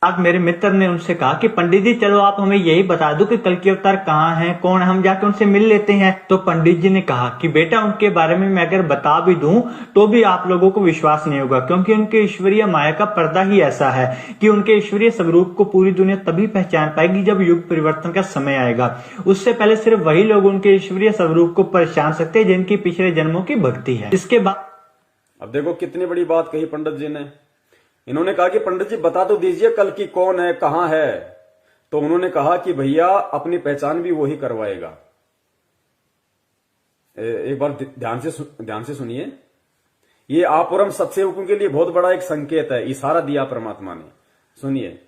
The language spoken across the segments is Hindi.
आज मेरे मित्र ने उनसे कहा कि पंडित जी चलो आप हमें यही बता दो कि कल के अवतार कहाँ हैं, कौन है, हम जाके उनसे मिल लेते हैं। तो पंडित जी ने कहा कि बेटा उनके बारे में मैं अगर बता भी दूं तो भी आप लोगों को विश्वास नहीं होगा, क्योंकि उनके ईश्वरीय माया का पर्दा ही ऐसा है कि उनके ईश्वरीय स्वरूप को पूरी दुनिया तभी पहचान पाएगी जब युग परिवर्तन का समय आएगा। उससे पहले सिर्फ वही लोग उनके ईश्वरीय स्वरूप को पहचान सकते हैं जिनकी पिछले जन्मों की भक्ति है। इसके बाद अब देखो कितनी बड़ी बात कही पंडित जी ने। इन्होंने कहा कि पंडित जी बता तो दीजिए कल की कौन है, कहां है। तो उन्होंने कहा कि भैया अपनी पहचान भी वही करवाएगा। एक बार ध्यान से सुनिए। ये आप और हम सत्सेवकों के लिए बहुत बड़ा एक संकेत है, इशारा दिया परमात्मा ने। सुनिए।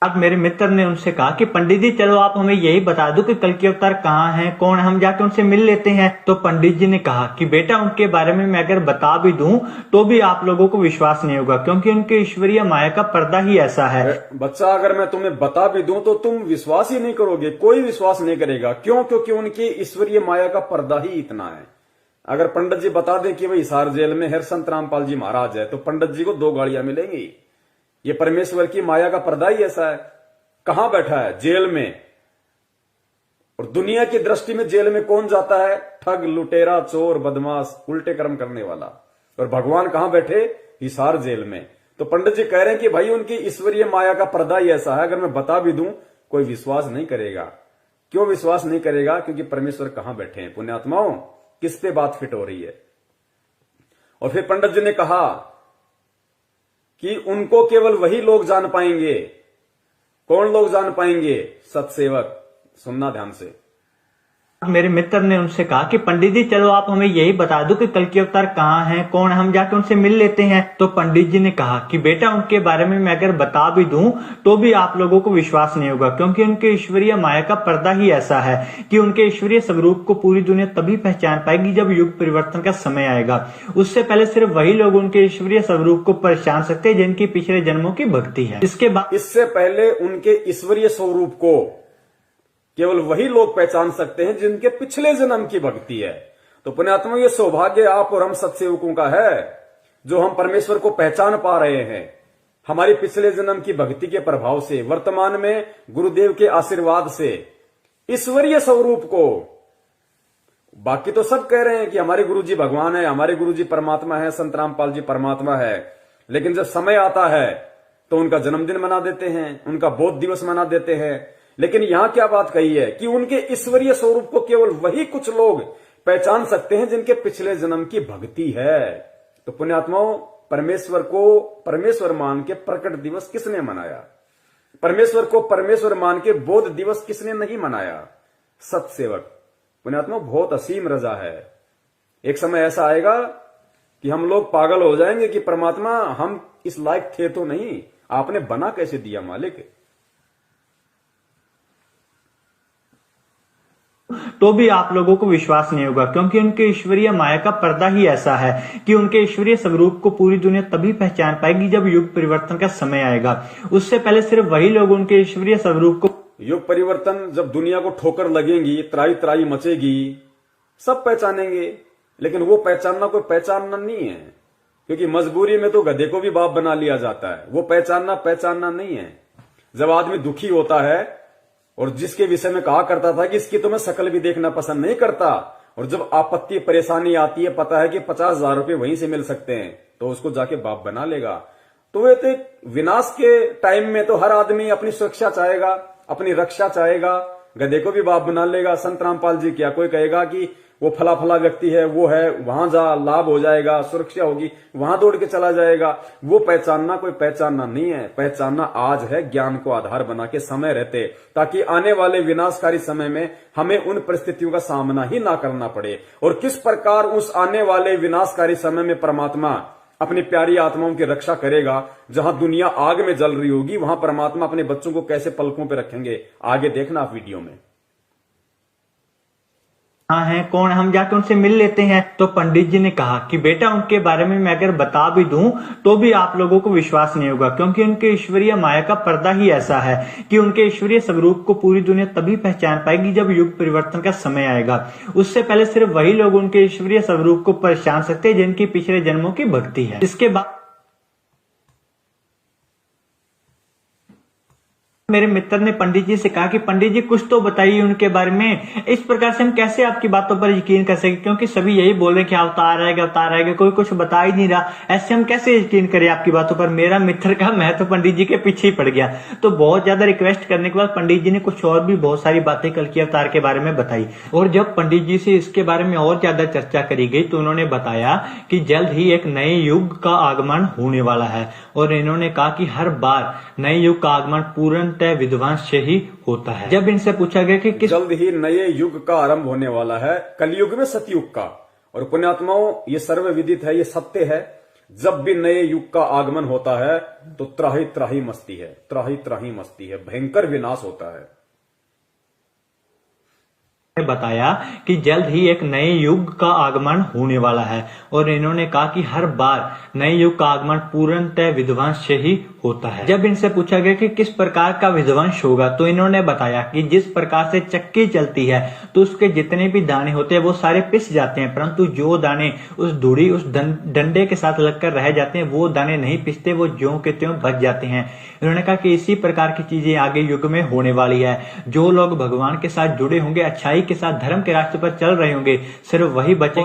आज मेरे मित्र ने उनसे कहा कि पंडित जी चलो आप हमें यही बता दो कि कल के अवतार कहाँ हैं, कौन है, हम जाके उनसे मिल लेते हैं। तो पंडित जी ने कहा कि बेटा उनके बारे में मैं अगर बता भी दूं तो भी आप लोगों को विश्वास नहीं होगा, क्योंकि उनके ईश्वरीय माया का पर्दा ही ऐसा है। बच्चा अगर मैं तुम्हें बता भी दूं तो तुम विश्वास ही नहीं करोगे, कोई विश्वास नहीं करेगा। क्यों? क्योंकि उनकी ईश्वरीय माया का पर्दा ही इतना है। अगर पंडित जी बता दें कि भाई हिसार जेल में हर संत रामपाल जी महाराज है तो पंडित जी को 2 गाड़ियां मिलेंगी। ये परमेश्वर की माया का पर्दा ही ऐसा है। कहां बैठा है? जेल में। और दुनिया की दृष्टि में जेल में कौन जाता है? ठग, लुटेरा, चोर, बदमाश, उल्टे कर्म करने वाला। और भगवान कहां बैठे? हिसार जेल में। तो पंडित जी कह रहे हैं कि भाई उनकी ईश्वरीय माया का पर्दा ही ऐसा है, अगर मैं बता भी दूं कोई विश्वास नहीं करेगा। क्यों विश्वास नहीं करेगा? क्योंकि परमेश्वर कहां बैठे हैं। पुण्यात्माओं, किस पे बात फिट हो रही है? और फिर पंडित जी ने कहा कि उनको केवल वही लोग जान पाएंगे। कौन लोग जान पाएंगे? सत्सेवक। सुनना ध्यान से। मेरे मित्र ने उनसे कहा कि पंडित जी चलो आप हमें यही बता दो कि कल के अवतार कहाँ हैं, कौन है, हम जाके उनसे मिल लेते हैं। तो पंडित जी ने कहा कि बेटा उनके बारे में मैं अगर बता भी दूं तो भी आप लोगों को विश्वास नहीं होगा, क्योंकि उनके ईश्वरीय माया का पर्दा ही ऐसा है कि उनके ईश्वरीय स्वरूप को पूरी दुनिया तभी पहचान पाएगी जब युग परिवर्तन का समय आएगा। उससे पहले सिर्फ वही लोग उनके ईश्वरीय स्वरूप को पहचान सकते हैं जिनकी पिछले जन्मों की भक्ति है। इससे पहले उनके ईश्वरीय स्वरूप को केवल वही लोग पहचान सकते हैं जिनके पिछले जन्म की भक्ति है। तो पुण्यात्मा, ये सौभाग्य आप और हम सत्सेवकों का है जो हम परमेश्वर को पहचान पा रहे हैं हमारी पिछले जन्म की भक्ति के प्रभाव से, वर्तमान में गुरुदेव के आशीर्वाद से ईश्वरीय स्वरूप को। बाकी तो सब कह रहे हैं कि हमारे गुरुजी भगवान है, हमारे गुरुजी परमात्मा है, संत रामपाल जी परमात्मा है, लेकिन जब समय आता है तो उनका जन्मदिन मना देते हैं, उनका बोध दिवस मना देते हैं। लेकिन यहां क्या बात कही है कि उनके ईश्वरीय स्वरूप को केवल वही कुछ लोग पहचान सकते हैं जिनके पिछले जन्म की भक्ति है। तो पुण्यात्माओं, परमेश्वर को परमेश्वर मान के प्रकट दिवस किसने मनाया? परमेश्वर को परमेश्वर मान के बोध दिवस किसने नहीं मनाया? सत्सेवक। पुण्यात्माओं, बहुत असीम रजा है। एक समय ऐसा आएगा कि हम लोग पागल हो जाएंगे कि परमात्मा हम इस लायक थे तो नहीं, आपने बना कैसे दिया मालिक। तो भी आप लोगों को विश्वास नहीं होगा, क्योंकि उनके ईश्वरीय माया का पर्दा ही ऐसा है कि उनके ईश्वरीय स्वरूप को पूरी दुनिया तभी पहचान पाएगी जब युग परिवर्तन का समय आएगा। उससे पहले सिर्फ वही लोग उनके ईश्वरीय स्वरूप को। युग परिवर्तन जब दुनिया को ठोकर लगेगी, त्राई त्राई मचेगी, सब पहचानेंगे। लेकिन वो पहचानना कोई पहचानना नहीं है, क्योंकि मजबूरी में तो गधे को भी बाप बना लिया जाता है। वो पहचानना नहीं है। जब आदमी दुखी होता है और जिसके विषय में कहा करता था कि इसकी तो मैं शक्ल भी देखना पसंद नहीं करता, और जब आपत्ति परेशानी आती है, पता है कि 50,000 रुपए वहीं से मिल सकते हैं, तो उसको जाके बाप बना लेगा। तो वे तो विनाश के टाइम में तो हर आदमी अपनी सुरक्षा चाहेगा, अपनी रक्षा चाहेगा, गधे को भी बाप बना लेगा। संत रामपाल जी क्या कोई कहेगा कि वो फला फला व्यक्ति है, वो है, वहां जा, लाभ हो जाएगा, सुरक्षा होगी, वहां दौड़ के चला जाएगा। वो पहचानना कोई पहचानना नहीं है। पहचानना आज है ज्ञान को आधार बना के समय रहते, ताकि आने वाले विनाशकारी समय में हमें उन परिस्थितियों का सामना ही ना करना पड़े। और किस प्रकार उस आने वाले विनाशकारी समय में परमात्मा अपनी प्यारी आत्माओं की रक्षा करेगा। जहां दुनिया आग में जल रही होगी, वहां परमात्मा अपने बच्चों को कैसे पलकों पर रखेंगे, आगे देखना आप वीडियो में। हाँ है, कौन है, हम जाके उनसे मिल लेते हैं। तो पंडित जी ने कहा कि बेटा उनके बारे में मैं अगर बता भी दूं तो भी आप लोगों को विश्वास नहीं होगा, क्योंकि उनके ईश्वरीय माया का पर्दा ही ऐसा है कि उनके ईश्वरीय स्वरूप को पूरी दुनिया तभी पहचान पाएगी जब युग परिवर्तन का समय आएगा। उससे पहले सिर्फ वही लोग उनके ईश्वरीय स्वरूप को पहचान सकते हैं जिनकी पिछले जन्मों की भक्ति है। इसके बाद मेरे मित्र ने पंडित जी से कहा कि पंडित जी कुछ तो बताइए उनके बारे में। इस प्रकार से हम कैसे आपकी बातों पर यकीन कर सके, क्योंकि सभी यही बोल रहे हैं कि अवतार आएगा, कोई कुछ बता ही नहीं रहा। ऐसे हम कैसे यकीन करें आपकी बातों पर। मेरा मित्र कहा मैं तो पंडित जी के पीछे ही पड़ गया। तो बहुत ज्यादा रिक्वेस्ट करने के बाद पंडित जी ने कुछ और भी बहुत सारी बातें कल्कि अवतार के बारे में बताई। और जब पंडित जी से इसके बारे में और ज्यादा चर्चा करी गई तो उन्होंने बताया कि जल्द ही एक नए युग का आगमन होने वाला है। और इन्होंने कहा कि हर बार नए युग का आगमन पूर्णतः विध्वंस से ही होता है। जब इनसे पूछा गया कि जल्द ही नए युग का आरंभ होने वाला है, कलयुग में सतयुग का। और पुण्यात्माओं, ये सर्व विदित है, ये सत्य है। जब भी नए युग का आगमन होता है तो त्राही त्राही मस्ती है, त्राही त्राही मस्ती है, भयंकर विनाश होता है। ने बताया कि जल्द ही एक नए युग का आगमन होने वाला है। और इन्होंने कहा कि हर बार नए युग का आगमन पूर्णतः विध्वंस से ही होता है। जब इनसे पूछा गया कि किस प्रकार का विध्वंस होगा तो इन्होंने बताया कि जिस प्रकार से चक्की चलती है तो उसके जितने भी दाने होते हैं वो सारे पिस जाते हैं, परंतु जो दाने उस धुड़ी उस डंडे के साथ लगकर रह जाते हैं वो दाने नहीं पिसते, वो ज्यों के त्यों बच जाते हैं। इन्होंने कहा कि इसी प्रकार की चीजें आगे युग में होने वाली है। जो लोग भगवान के साथ जुड़े होंगे, अच्छाई के साथ धर्म के रास्ते पर चल रहे होंगे, सिर्फ वही बचे।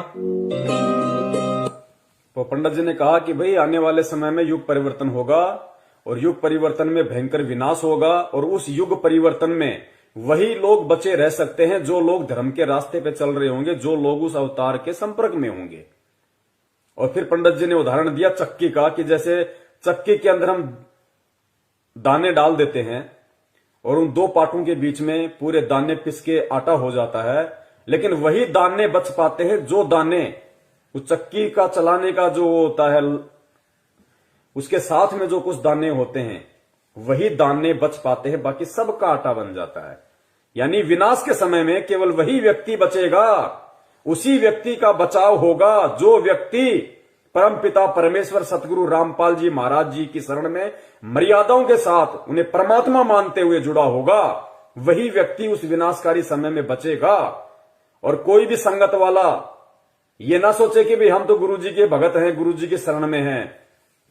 तो पंडित जी ने कहा कि भाई आने वाले समय में युग परिवर्तन होगा और युग परिवर्तन में भयंकर विनाश होगा। और उस युग परिवर्तन में वही लोग बचे रह सकते हैं जो लोग धर्म के रास्ते पे चल रहे होंगे, जो लोग उस अवतार के संपर्क में होंगे। और फिर पंडित जी ने उदाहरण दिया चक्की का, कि जैसे चक्की के अंदर हम दाने डाल देते हैं और उन दो पाटों के बीच में पूरे दाने पिस के आटा हो जाता है, लेकिन वही दाने बच पाते हैं जो दाने उस चक्की का चलाने का जो होता है उसके साथ में जो कुछ दाने होते हैं वही दाने बच पाते हैं, बाकी सबका आटा बन जाता है। यानी विनाश के समय में केवल वही व्यक्ति बचेगा, उसी व्यक्ति का बचाव होगा जो व्यक्ति परमपिता परमेश्वर सतगुरु रामपाल जी महाराज जी की शरण में मर्यादाओं के साथ उन्हें परमात्मा मानते हुए जुड़ा होगा। वही व्यक्ति उस विनाशकारी समय में बचेगा। और कोई भी संगत वाला ये ना सोचे कि भाई हम तो गुरु जी के भगत हैं, गुरु जी की शरण में हैं,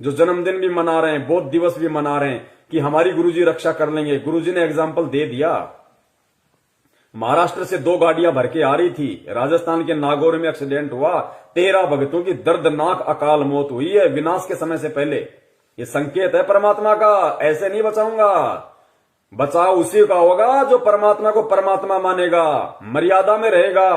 जो जन्मदिन भी मना रहे हैं, बौद्ध दिवस भी मना रहे हैं कि हमारी गुरु जी रक्षा कर लेंगे। गुरु जी ने एग्जाम्पल दे दिया। महाराष्ट्र से 2 गाड़ियां भर के आ रही थी, राजस्थान के नागौर में एक्सीडेंट हुआ, 13 भक्तों की दर्दनाक अकाल मौत हुई है विनाश के समय से पहले। ये संकेत है परमात्मा का, ऐसे नहीं बचाऊंगा। बचाव उसी का होगा जो परमात्मा को परमात्मा मानेगा, मर्यादा में रहेगा,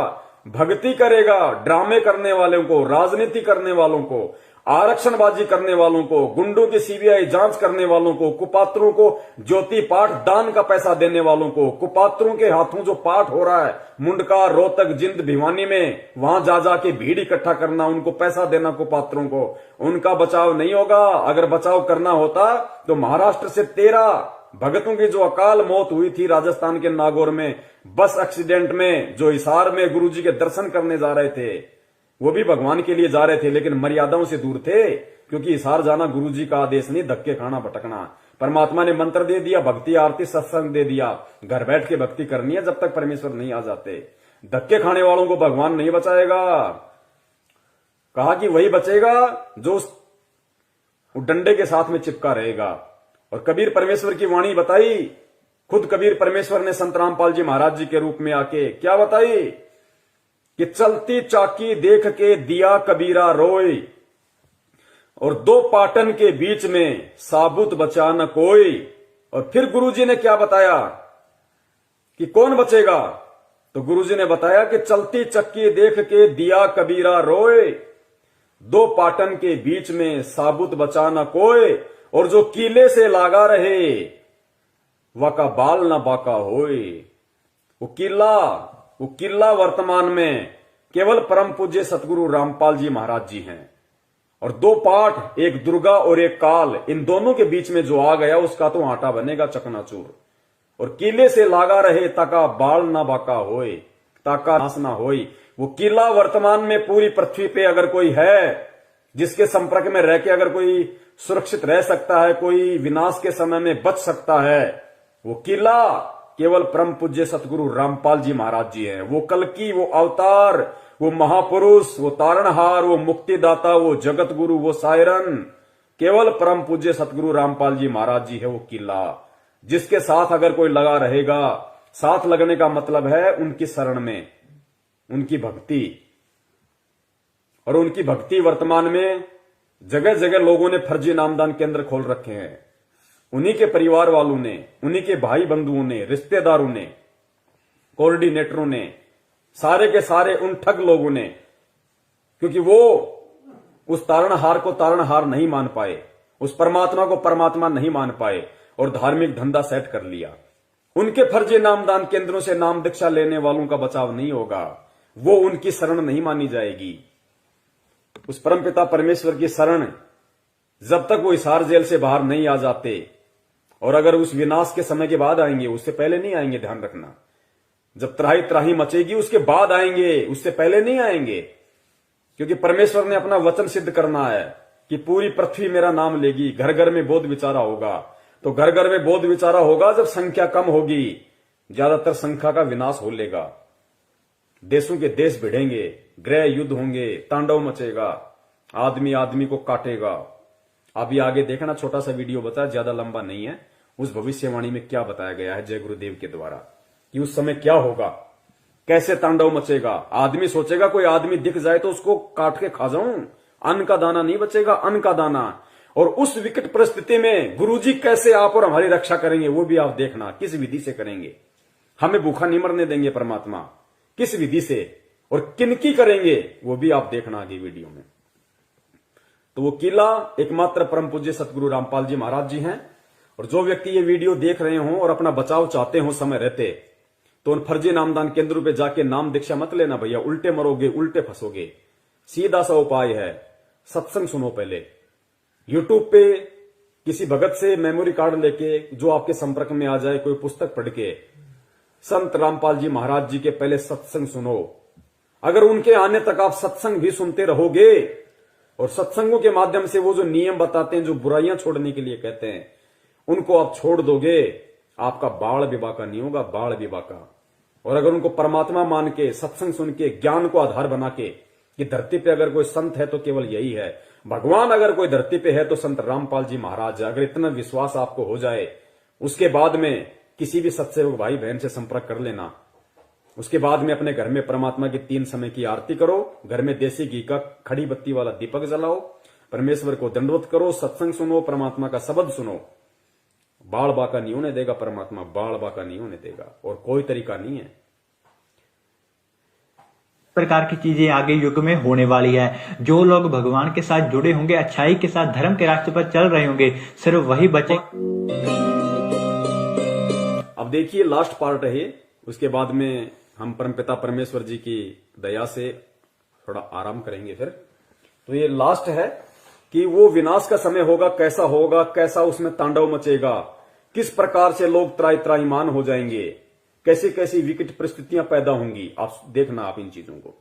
भक्ति करेगा। ड्रामे करने वालों को, राजनीति करने वालों को, आरक्षणबाजी करने वालों को, गुंडों की सीबीआई जांच करने वालों को, कुपात्रों को ज्योति पाठ दान का पैसा देने वालों को, कुपात्रों के हाथों जो पाठ हो रहा है मुंडका, रोहतक, जिंद, भिवानी में, वहां जा जाके भीड़ इकट्ठा करना, उनको पैसा देना कुपात्रों को, उनका बचाव नहीं होगा। अगर बचाव करना होता तो महाराष्ट्र से 13 भगतों की जो अकाल मौत हुई थी राजस्थान के नागौर में बस एक्सीडेंट में, जो हिसार में गुरुजी के दर्शन करने जा रहे थे, वो भी भगवान के लिए जा रहे थे लेकिन मर्यादाओं से दूर थे, क्योंकि हिसार जाना गुरुजी का आदेश नहीं, धक्के खाना भटकना। परमात्मा ने मंत्र दे दिया, भक्ति आरती सत्संग दे दिया, घर बैठ के भक्ति करनी है जब तक परमेश्वर नहीं आ जाते। धक्के खाने वालों को भगवान नहीं बचाएगा। कहा कि वही बचेगा जो उस डंडे के साथ में चिपका रहेगा। और कबीर परमेश्वर की वाणी बताई, खुद कबीर परमेश्वर ने संत रामपाल जी महाराज जी के रूप में आके क्या बताई कि चलती चाकी देख के दिया कबीरा रोई, और 2 पाटन के बीच में साबुत बचा न कोई। और फिर गुरुजी ने क्या बताया कि कौन बचेगा, तो गुरुजी ने बताया कि चलती चक्की देख के दिया कबीरा रोए, 2 पाटन के बीच में साबुत बचा न कोई, और जो कीले से लागा रहे वाका बाल न बाका होए। वो किला वर्तमान में केवल परम पूज्य सतगुरु रामपाल जी महाराज जी हैं। और 2 पाठ, एक दुर्गा और एक काल, इन दोनों के बीच में जो आ गया उसका तो आटा बनेगा चकनाचूर। और किले से लागा रहे ताका बाल ना बाका होए, ताका नाश ना होई। वो किला वर्तमान में पूरी पृथ्वी पे अगर कोई है जिसके संपर्क में रह के अगर कोई सुरक्षित रह सकता है, कोई विनाश के समय में बच सकता है, वो किला केवल परम पूज्य सतगुरु रामपाल जी महाराज जी हैं। वो कल्कि, वो अवतार, वो महापुरुष, वो तारणहार, वो मुक्तिदाता, वो जगत गुरु, वो सायरन, केवल परम पूज्य सतगुरु रामपाल जी महाराज जी है वो किला। जिसके साथ अगर कोई लगा रहेगा, साथ लगने का मतलब है उनकी शरण में, उनकी भक्ति। और उनकी भक्ति वर्तमान में जगह जगह लोगों ने फर्जी नामदान केंद्र खोल रखे हैं। उन्हीं के परिवार वालों ने, उन्हीं के भाई बंधुओं ने, रिश्तेदारों ने, कोऑर्डिनेटरों ने, सारे के सारे उन ठग लोगों ने, क्योंकि वो उस तारणहार को तारणहार नहीं मान पाए, उस परमात्मा को परमात्मा नहीं मान पाए और धार्मिक धंधा सेट कर लिया। उनके फर्जी नामदान केंद्रों से नाम दीक्षा लेने वालों का बचाव नहीं होगा, वो उनकी शरण नहीं मानी जाएगी। उस परमपिता परमेश्वर की शरण जब तक वो हिसार जेल से बाहर नहीं आ जाते, और अगर उस विनाश के समय के बाद आएंगे, उससे पहले नहीं आएंगे, ध्यान रखना। जब त्राही त्राही मचेगी उसके बाद आएंगे, उससे पहले नहीं आएंगे। क्योंकि परमेश्वर ने अपना वचन सिद्ध करना है कि पूरी पृथ्वी मेरा नाम लेगी, घर घर में बोध विचारा होगा। तो घर घर में बोध विचारा होगा जब संख्या कम होगी, ज्यादातर संख्या का विनाश हो लेगा, देशों के देश भिड़ेंगे, गृह युद्ध होंगे, तांडव मचेगा, आदमी आदमी को काटेगा। अभी आगे देखना, छोटा सा वीडियो बता, ज्यादा लंबा नहीं है। उस भविष्यवाणी में क्या बताया गया है जय गुरुदेव के द्वारा कि उस समय क्या होगा, कैसे तांडव मचेगा। आदमी सोचेगा कोई आदमी दिख जाए तो उसको काट के खा जाऊं, अन्न का दाना नहीं बचेगा, अन्न का दाना। और उस विकट परिस्थिति में गुरुजी कैसे आप और हमारी रक्षा करेंगे वो भी आप देखना, किस विधि से करेंगे। हमें भूखा नहीं मरने देंगे परमात्मा, किस विधि से और किनकी करेंगे वो भी आप देखना आगे वीडियो में। तो वो किला एकमात्र परम पूज्य सतगुरु रामपाल जी महाराज जी हैं। और जो व्यक्ति ये वीडियो देख रहे हो और अपना बचाव चाहते हो समय रहते, तो उन फर्जी नामदान केंद्रों पे जाके नाम दीक्षा मत लेना भैया, उल्टे मरोगे, उल्टे फंसोगे। सीधा सा उपाय है, सत्संग सुनो पहले। यूट्यूब पे किसी भगत से मेमोरी कार्ड लेके, जो आपके संपर्क में आ जाए, कोई पुस्तक पढ़ के संत रामपाल जी महाराज जी के पहले सत्संग सुनो। अगर उनके आने तक आप सत्संग भी सुनते रहोगे और सत्संगों के माध्यम से वो जो नियम बताते हैं, जो बुराइयां छोड़ने के लिए कहते हैं, उनको आप छोड़ दोगे, आपका बाल विवाह का नहीं होगा, बाल विवाह का। और अगर उनको परमात्मा मान के, सत्संग सुन के, ज्ञान को आधार बना के कि धरती पे अगर कोई संत है तो केवल यही है, भगवान अगर कोई धरती पे है तो संत रामपाल जी महाराज है, अगर इतना विश्वास आपको हो जाए, उसके बाद में किसी भी सत्सेवक भाई बहन से संपर्क कर लेना। उसके बाद में अपने घर में परमात्मा की 3 समय की आरती करो, घर में देसी घी का खड़ी बत्ती वाला दीपक जलाओ, परमेश्वर को दंडवत करो, सत्संग सुनो, परमात्मा का शब्द सुनो। बाल बाका नहीं होने देगा परमात्मा, बाल बाका नहीं होने देगा, और कोई तरीका नहीं है। प्रकार की चीजें आगे युग में होने वाली है। जो लोग भगवान के साथ जुड़े होंगे, अच्छाई के साथ धर्म के रास्ते पर चल रहे होंगे, सिर्फ वही बचे। अब देखिए लास्ट पार्ट है, उसके बाद में हम परमपिता परमेश्वर जी की दया से थोड़ा आराम करेंगे फिर। तो ये लास्ट है कि वो विनाश का समय होगा, कैसा होगा, कैसा उसमें तांडव मचेगा, किस प्रकार से लोग त्राहिमाम हो जाएंगे, कैसी कैसी विकट परिस्थितियां पैदा होंगी। आप देखना आप इन चीजों को।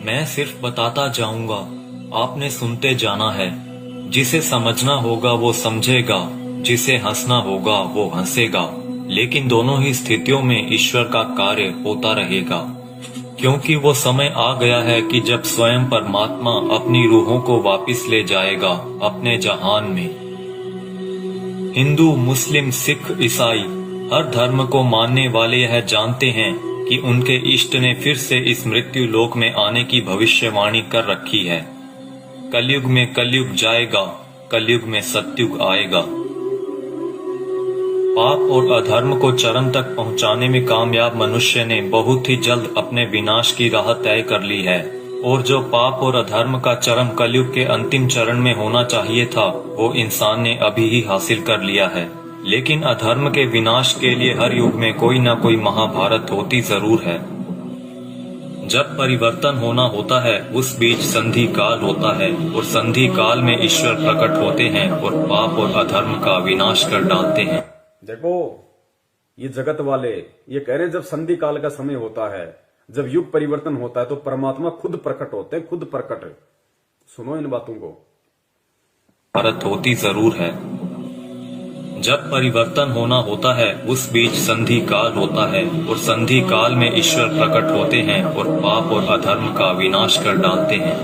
मैं सिर्फ बताता जाऊंगा, आपने सुनते जाना है। जिसे समझना होगा वो समझेगा, जिसे हंसना होगा वो हंसेगा। लेकिन दोनों ही स्थितियों में ईश्वर का कार्य होता रहेगा, क्योंकि वो समय आ गया है कि जब स्वयं परमात्मा अपनी रूहों को वापस ले जाएगा अपने जहान में। हिंदू, मुस्लिम, सिख, ईसाई हर धर्म को मानने वाले यह जानते हैं कि उनके इष्ट ने फिर से इस मृत्यु लोक में आने की भविष्यवाणी कर रखी है। कलयुग में कलयुग जाएगा, कलयुग में सतयुग आएगा। पाप और अधर्म को चरम तक पहुंचाने में कामयाब मनुष्य ने बहुत ही जल्द अपने विनाश की राह तय कर ली है, और जो पाप और अधर्म का चरम कलयुग के अंतिम चरण में होना चाहिए था, वो इंसान ने अभी ही हासिल कर लिया है। लेकिन अधर्म के विनाश के लिए हर युग में कोई न कोई महाभारत होती जरूर है। जब परिवर्तन होना होता है उस बीच संधि काल होता है, और संधि काल में ईश्वर प्रकट होते हैं और पाप और अधर्म का विनाश कर डालते हैं। देखो ये जगत वाले ये कह रहे हैं जब संधि काल का समय होता है, जब युग परिवर्तन होता है, तो परमात्मा खुद प्रकट होते हैं, खुद प्रकट। सुनो इन बातों को। भारत होती जरूर है। जब परिवर्तन होना होता है उस बीच संधि काल होता है और संधि काल में ईश्वर प्रकट होते हैं और पाप और अधर्म का विनाश कर डालते हैं।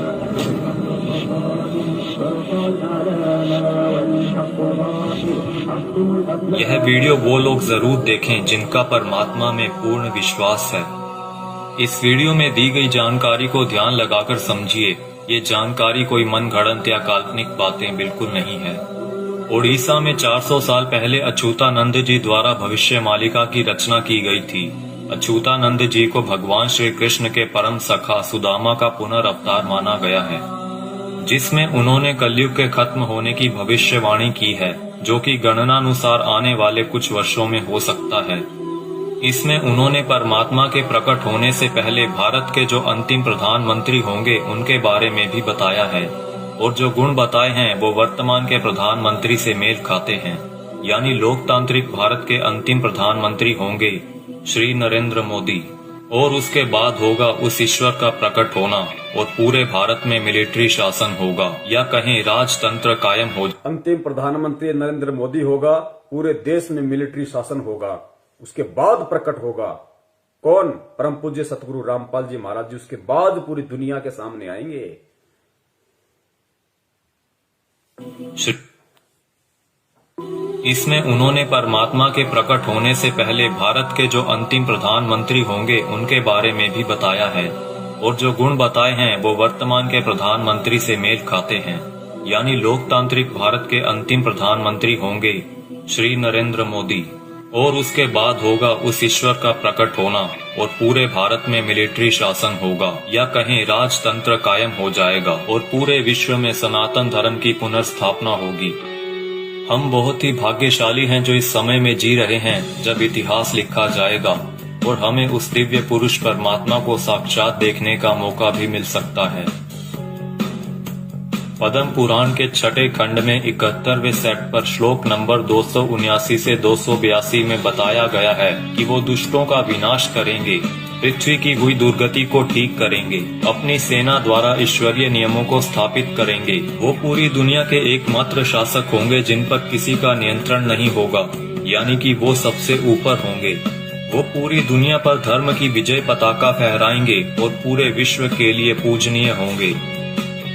यह वीडियो वो लोग जरूर देखें जिनका परमात्मा में पूर्ण विश्वास है। इस वीडियो में दी गई जानकारी को ध्यान लगाकर समझिए। ये जानकारी कोई मनगढ़ंत या काल्पनिक बातें बिल्कुल नहीं है। ओडिशा में 400 साल पहले अच्युतानंद जी द्वारा भविष्य मालिका की रचना की गई थी। अच्युतानंद जी को भगवान श्री कृष्ण के परम सखा सुदामा का पुनर्अवतार माना गया है, जिसमें उन्होंने कलयुग के खत्म होने की भविष्यवाणी की है, जो कि गणनानुसार आने वाले कुछ वर्षों में हो सकता है। इसमें उन्होंने परमात्मा के प्रकट होने से पहले भारत के जो अंतिम प्रधानमंत्री होंगे उनके बारे में भी बताया है, और जो गुण बताए हैं वो वर्तमान के प्रधानमंत्री से मेल खाते हैं। यानी लोकतांत्रिक भारत के अंतिम प्रधानमंत्री होंगे श्री नरेंद्र मोदी, और उसके बाद होगा उस ईश्वर का प्रकट होना, और पूरे भारत में मिलिट्री शासन होगा, या कहें राजतंत्र कायम हो। अंतिम प्रधानमंत्री नरेंद्र मोदी होगा, पूरे देश में मिलिट्री शासन होगा। उसके बाद प्रकट होगा कौन? परम पूज्य सतगुरु रामपाल जी महाराज जी उसके बाद पूरी दुनिया के सामने आएंगे। इसमें उन्होंने परमात्मा के प्रकट होने से पहले भारत के जो अंतिम प्रधानमंत्री होंगे उनके बारे में भी बताया है, और जो गुण बताए हैं वो वर्तमान के प्रधानमंत्री से मेल खाते हैं। यानी लोकतांत्रिक भारत के अंतिम प्रधानमंत्री होंगे श्री नरेंद्र मोदी, और उसके बाद होगा उस ईश्वर का प्रकट होना, और पूरे भारत में मिलिट्री शासन होगा, या कहें राजतंत्र कायम हो जाएगा, और पूरे विश्व में सनातन धर्म की पुनर्स्थापना होगी। हम बहुत ही भाग्यशाली हैं जो इस समय में जी रहे हैं जब इतिहास लिखा जाएगा, और हमें उस दिव्य पुरुष परमात्मा को साक्षात देखने का मौका भी मिल सकता है। पद्म पुराण के छठे खंड में 71वें सेट पर श्लोक नंबर 279 से 282 में बताया गया है कि वो दुष्टों का विनाश करेंगे, पृथ्वी की हुई दुर्गति को ठीक करेंगे, अपनी सेना द्वारा ईश्वरीय नियमों को स्थापित करेंगे। वो पूरी दुनिया के एकमात्र शासक होंगे जिन पर किसी का नियंत्रण नहीं होगा, यानी कि वो सबसे ऊपर होंगे। वो पूरी दुनिया पर धर्म की विजय पताका फहराएंगे और पूरे विश्व के लिए पूजनीय होंगे।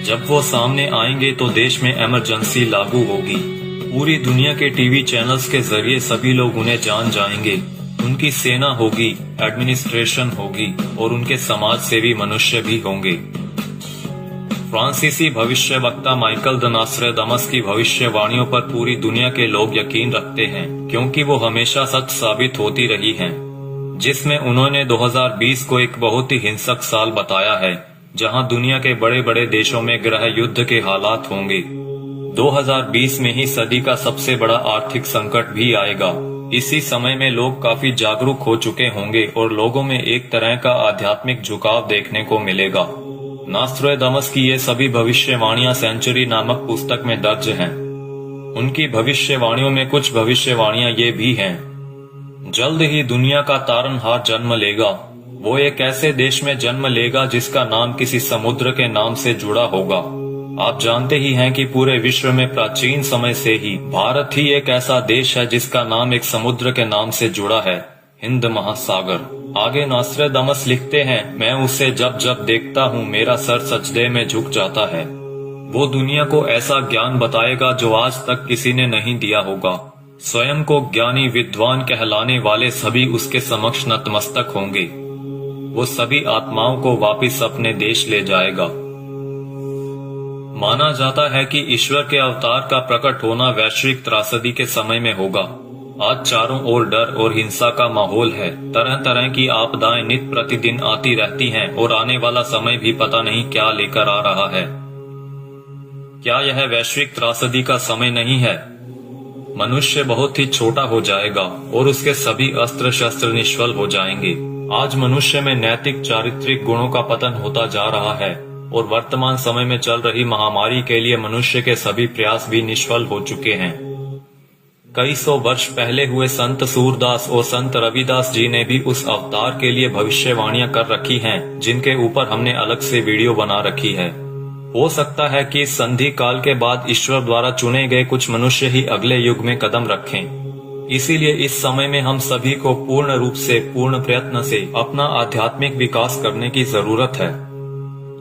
जब वो सामने आएंगे तो देश में इमरजेंसी लागू होगी। पूरी दुनिया के टीवी चैनल्स के जरिए सभी लोग उन्हें जान जाएंगे। उनकी सेना होगी, एडमिनिस्ट्रेशन होगी, और उनके समाज सेवी मनुष्य भी होंगे। फ्रांसीसी भविष्यवक्ता माइकल द नॉस्ट्रेडमस की भविष्यवाणियों पर पूरी दुनिया के लोग यकीन रखते हैं, क्योंकि वो हमेशा सच साबित होती रही हैं। जिसमें उन्होंने 2020 को एक बहुत ही हिंसक साल बताया है, जहां दुनिया के बड़े बड़े देशों में गृह युद्ध के हालात होंगे। 2020 में ही सदी का सबसे बड़ा आर्थिक संकट भी आएगा। इसी समय में लोग काफी जागरूक हो चुके होंगे और लोगों में एक तरह का आध्यात्मिक झुकाव देखने को मिलेगा। नॉस्ट्रेडमस की ये सभी भविष्यवाणियां सेंचुरी नामक पुस्तक में दर्ज हैं। उनकी भविष्यवाणियों में कुछ भविष्यवाणियां ये भी हैं: जल्द ही दुनिया का तारनहार जन्म लेगा। वो एक ऐसे देश में जन्म लेगा जिसका नाम किसी समुद्र के नाम से जुड़ा होगा। आप जानते ही हैं कि पूरे विश्व में प्राचीन समय से ही भारत ही एक ऐसा देश है जिसका नाम एक समुद्र के नाम से जुड़ा है, हिंद महासागर। आगे नॉस्ट्रेडमस लिखते हैं, मैं उसे जब जब देखता हूँ मेरा सर सजदे में झुक जाता है। वो दुनिया को ऐसा ज्ञान बताएगा जो आज तक किसी ने नहीं दिया होगा। स्वयं को ज्ञानी विद्वान कहलाने वाले सभी उसके समक्ष नतमस्तक होंगे। वो सभी आत्माओं को वापस अपने देश ले जाएगा। माना जाता है कि ईश्वर के अवतार का प्रकट होना वैश्विक त्रासदी के समय में होगा। आज चारों ओर डर और हिंसा का माहौल है। तरह तरह की आपदाएं नित प्रतिदिन आती रहती हैं और आने वाला समय भी पता नहीं क्या लेकर आ रहा है। क्या यह वैश्विक त्रासदी का समय नहीं है? मनुष्य बहुत ही छोटा हो जाएगा और उसके सभी अस्त्र शस्त्र निष्फल हो जाएंगे। आज मनुष्य में नैतिक चारित्रिक गुणों का पतन होता जा रहा है और वर्तमान समय में चल रही महामारी के लिए मनुष्य के सभी प्रयास भी निष्फल हो चुके हैं। कई सौ वर्ष पहले हुए संत सूरदास और संत रविदास जी ने भी उस अवतार के लिए भविष्यवाणियां कर रखी हैं, जिनके ऊपर हमने अलग से वीडियो बना रखी है। हो सकता है कि इस संधि काल के बाद ईश्वर द्वारा चुने गए कुछ मनुष्य ही अगले युग में कदम रखें। इसीलिए इस समय में हम सभी को पूर्ण रूप से, पूर्ण प्रयत्न से अपना आध्यात्मिक विकास करने की जरूरत है।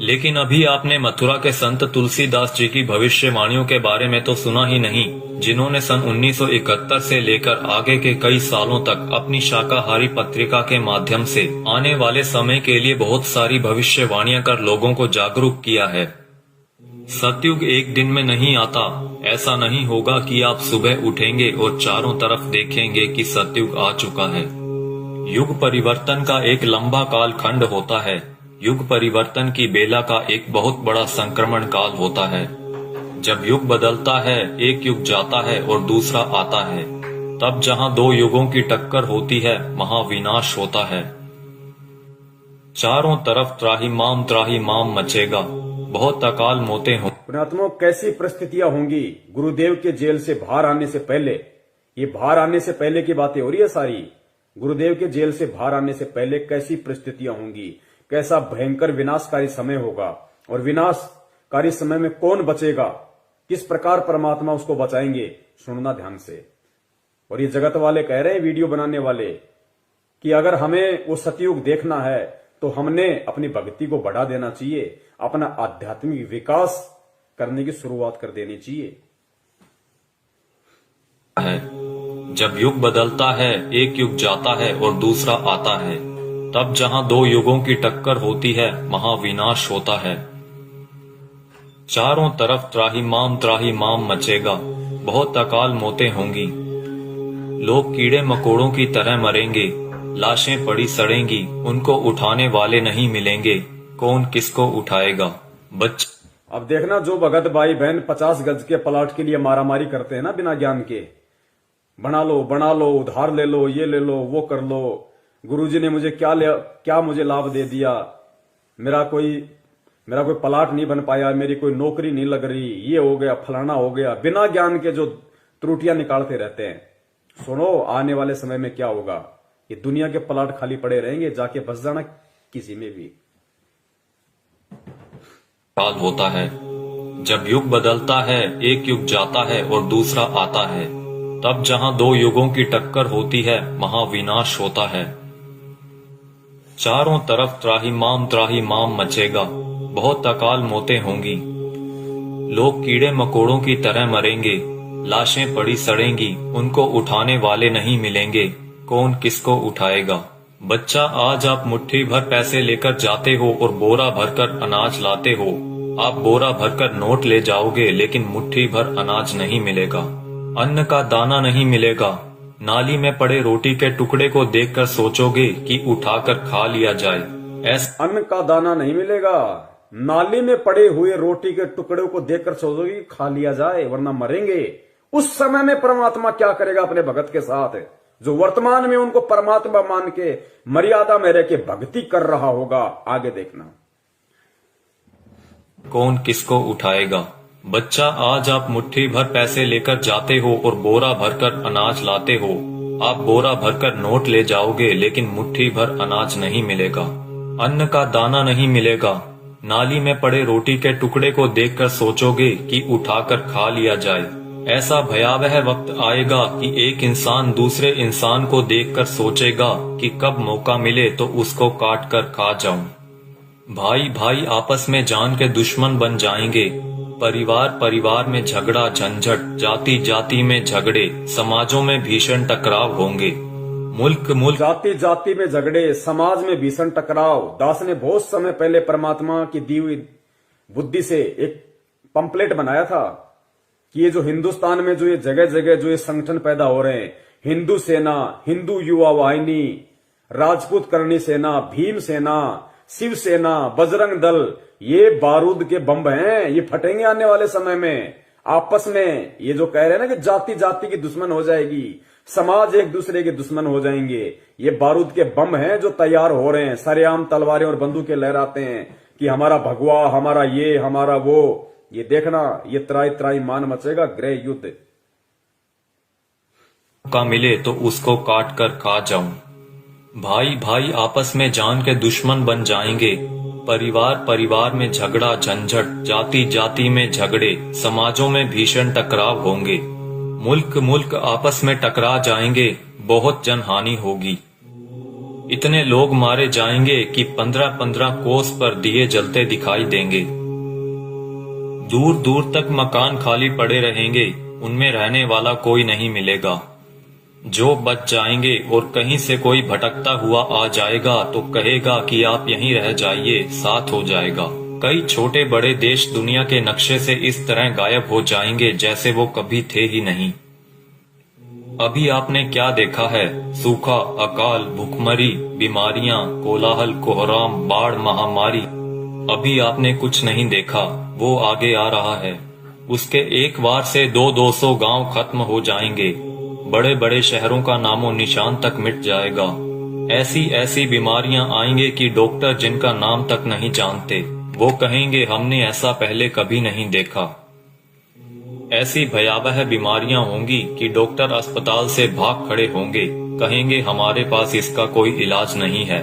लेकिन अभी आपने मथुरा के संत तुलसीदास जी की भविष्यवाणियों के बारे में तो सुना ही नहीं, जिन्होंने सन 1971 से लेकर आगे के कई सालों तक अपनी शाकाहारी पत्रिका के माध्यम से आने वाले समय के लिए बहुत सारी भविष्यवाणियां कर लोगों को जागरूक किया है। सतयुग एक दिन में नहीं आता। ऐसा नहीं होगा कि आप सुबह उठेंगे और चारों तरफ देखेंगे कि सतयुग आ चुका है। युग परिवर्तन का एक लंबा काल खंड होता है। युग परिवर्तन की बेला का एक बहुत बड़ा संक्रमण काल होता है। जब युग बदलता है, एक युग जाता है और दूसरा आता है, तब जहां दो युगों की टक्कर होती है, महाविनाश होता है। चारों तरफ त्राहिमाम मचेगा, बहुत अकाल मौतें हों। पुण्यात्माओं, कैसी परिस्थितियां होंगी गुरुदेव के जेल से बाहर आने से पहले। ये बाहर आने से पहले की बातें हो रही है सारी। गुरुदेव के जेल से बाहर आने से पहले कैसी परिस्थितियां होंगी, कैसा भयंकर विनाशकारी समय होगा, और विनाशकारी समय में कौन बचेगा, किस प्रकार परमात्मा उसको बचाएंगे, सुनना ध्यान से। और ये जगत वाले कह रहे हैं, वीडियो बनाने वाले, कि अगर हमें वो सतयुग देखना है तो हमने अपनी भक्ति को बढ़ा देना चाहिए, अपना आध्यात्मिक विकास करने की शुरुआत कर देनी चाहिए। जब युग बदलता है, एक युग जाता है और दूसरा आता है, तब जहां दो युगों की टक्कर होती है, महाविनाश होता है। चारों तरफ त्राहिमाम मचेगा, बहुत अकाल मौतें होंगी। लोग कीड़े मकोड़ों की तरह मरेंगे, लाशें पड़ी सड़ेंगी, उनको उठाने वाले नहीं मिलेंगे, कौन किसको उठाएगा। अब देखना, जो भगत भाई बहन 50 गज के प्लाट के लिए मारामारी करते हैं ना बिना ज्ञान के, बना लो, उधार ले लो, ये ले लो, वो कर लो, गुरुजी ने मुझे क्या मुझे लाभ दे दिया, मेरा कोई प्लाट नहीं बन पाया, मेरी कोई नौकरी नहीं लग रही, ये हो गया, फलाना हो गया, बिना ज्ञान के जो त्रुटियां निकालते रहते हैं। सुनो, आने वाले समय में क्या होगा, ये दुनिया के प्लाट खाली पड़े रहेंगे, जाके बस जाना किसी में भी। काल होता है। जब युग बदलता है, एक युग जाता है और दूसरा आता है, तब जहां दो युगों की टक्कर होती है, महाविनाश होता है। चारों तरफ त्राहिमाम मचेगा, बहुत अकाल मौतें होंगी। लोग कीड़े मकोड़ों की तरह मरेंगे, लाशें पड़ी सड़ेंगी, उनको उठाने वाले नहीं मिलेंगे, कौन किसको उठाएगा। बच्चा, आज आप मुट्ठी भर पैसे लेकर जाते हो और बोरा भरकर अनाज लाते हो। आप बोरा भरकर नोट ले जाओगे, लेकिन मुट्ठी भर अनाज नहीं मिलेगा, अन्न का दाना नहीं मिलेगा। नाली में पड़े रोटी के टुकड़े को देखकर सोचोगे कि उठाकर खा लिया जाए। अन्न का दाना नहीं मिलेगा, नाली में पड़े हुए रोटी के टुकड़े को देखकर सोचोगे कि खा लिया जाए, वरना मरेंगे। उस समय में परमात्मा क्या करेगा अपने भगत के साथ, जो वर्तमान में उनको परमात्मा मान के मर्यादा में रह के भक्ति कर रहा होगा। आगे देखना, कौन किसको उठाएगा। बच्चा, आज आप मुट्ठी भर पैसे लेकर जाते हो और बोरा भरकर अनाज लाते हो। आप बोरा भरकर नोट ले जाओगे, लेकिन मुट्ठी भर अनाज नहीं मिलेगा, अन्न का दाना नहीं मिलेगा। नाली में पड़े रोटी के टुकड़े को देखकर सोचोगे कि उठाकर खा लिया जाए। ऐसा भयावह वक्त आएगा कि एक इंसान दूसरे इंसान को देखकर सोचेगा कि कब मौका मिले तो उसको काट कर खा जाऊं। भाई भाई आपस में जान के दुश्मन बन जाएंगे। परिवार में झगड़ा झंझट, जाति जाति में झगड़े, समाजों में भीषण टकराव होंगे। मुल्क जाति में झगड़े, समाज में भीषण टकराव। दास ने बहुत समय पहले परमात्मा की दी हुई बुद्धि से एक पंपलेट बनाया था कि ये जो हिंदुस्तान में जो ये जगह जगह जो ये संगठन पैदा हो रहे हैं, हिंदू सेना, हिंदू युवा वाहिनी, राजपूत करणी सेना, भीम सेना, शिव सेना, बजरंग दल, ये बारूद के बम हैं, ये फटेंगे आने वाले समय में। आपस में ये जो कह रहे हैं ना कि जाति जाति की दुश्मन हो जाएगी, समाज एक दूसरे के दुश्मन हो जाएंगे, ये बारूद के बम हैं जो तैयार हो रहे हैं। सरेआम तलवारें और बंदूकें लहराते हैं कि हमारा भगवा, हमारा ये, हमारा वो। ये देखना, ये त्राई मान मचेगा, गृह युद्ध। का मिले तो उसको काट कर खा जाऊं। भाई भाई आपस में जान के दुश्मन बन जाएंगे। परिवार परिवार में झगड़ा झंझट, जाति जाति में झगड़े, समाजों में भीषण टकराव होंगे, मुल्क मुल्क आपस में टकरा जाएंगे, बहुत जनहानि होगी। इतने लोग मारे जाएंगे कि 15-15 कोस पर दिए जलते दिखाई देंगे। दूर दूर तक मकान खाली पड़े रहेंगे, उनमें रहने वाला कोई नहीं मिलेगा। जो बच जाएंगे और कहीं से कोई भटकता हुआ आ जाएगा तो कहेगा कि आप यहीं रह जाइए, साथ हो जाएगा। कई छोटे बड़े देश दुनिया के नक्शे से इस तरह गायब हो जाएंगे जैसे वो कभी थे ही नहीं। अभी आपने क्या देखा है? सूखा, अकाल, भूखमरी, बीमारियां, कोलाहल, कोहराम, बाढ़, महामारी। अभी आपने कुछ नहीं देखा, वो आगे आ रहा है। उसके एक बार से 200-200 गांव खत्म हो जाएंगे, बड़े बड़े शहरों का नामो निशान तक मिट जाएगा। ऐसी ऐसी बीमारियां आएंगे कि डॉक्टर जिनका नाम तक नहीं जानते, वो कहेंगे हमने ऐसा पहले कभी नहीं देखा। ऐसी भयावह बीमारियां होंगी कि डॉक्टर अस्पताल से भाग खड़े होंगे, कहेंगे हमारे पास इसका कोई इलाज नहीं है।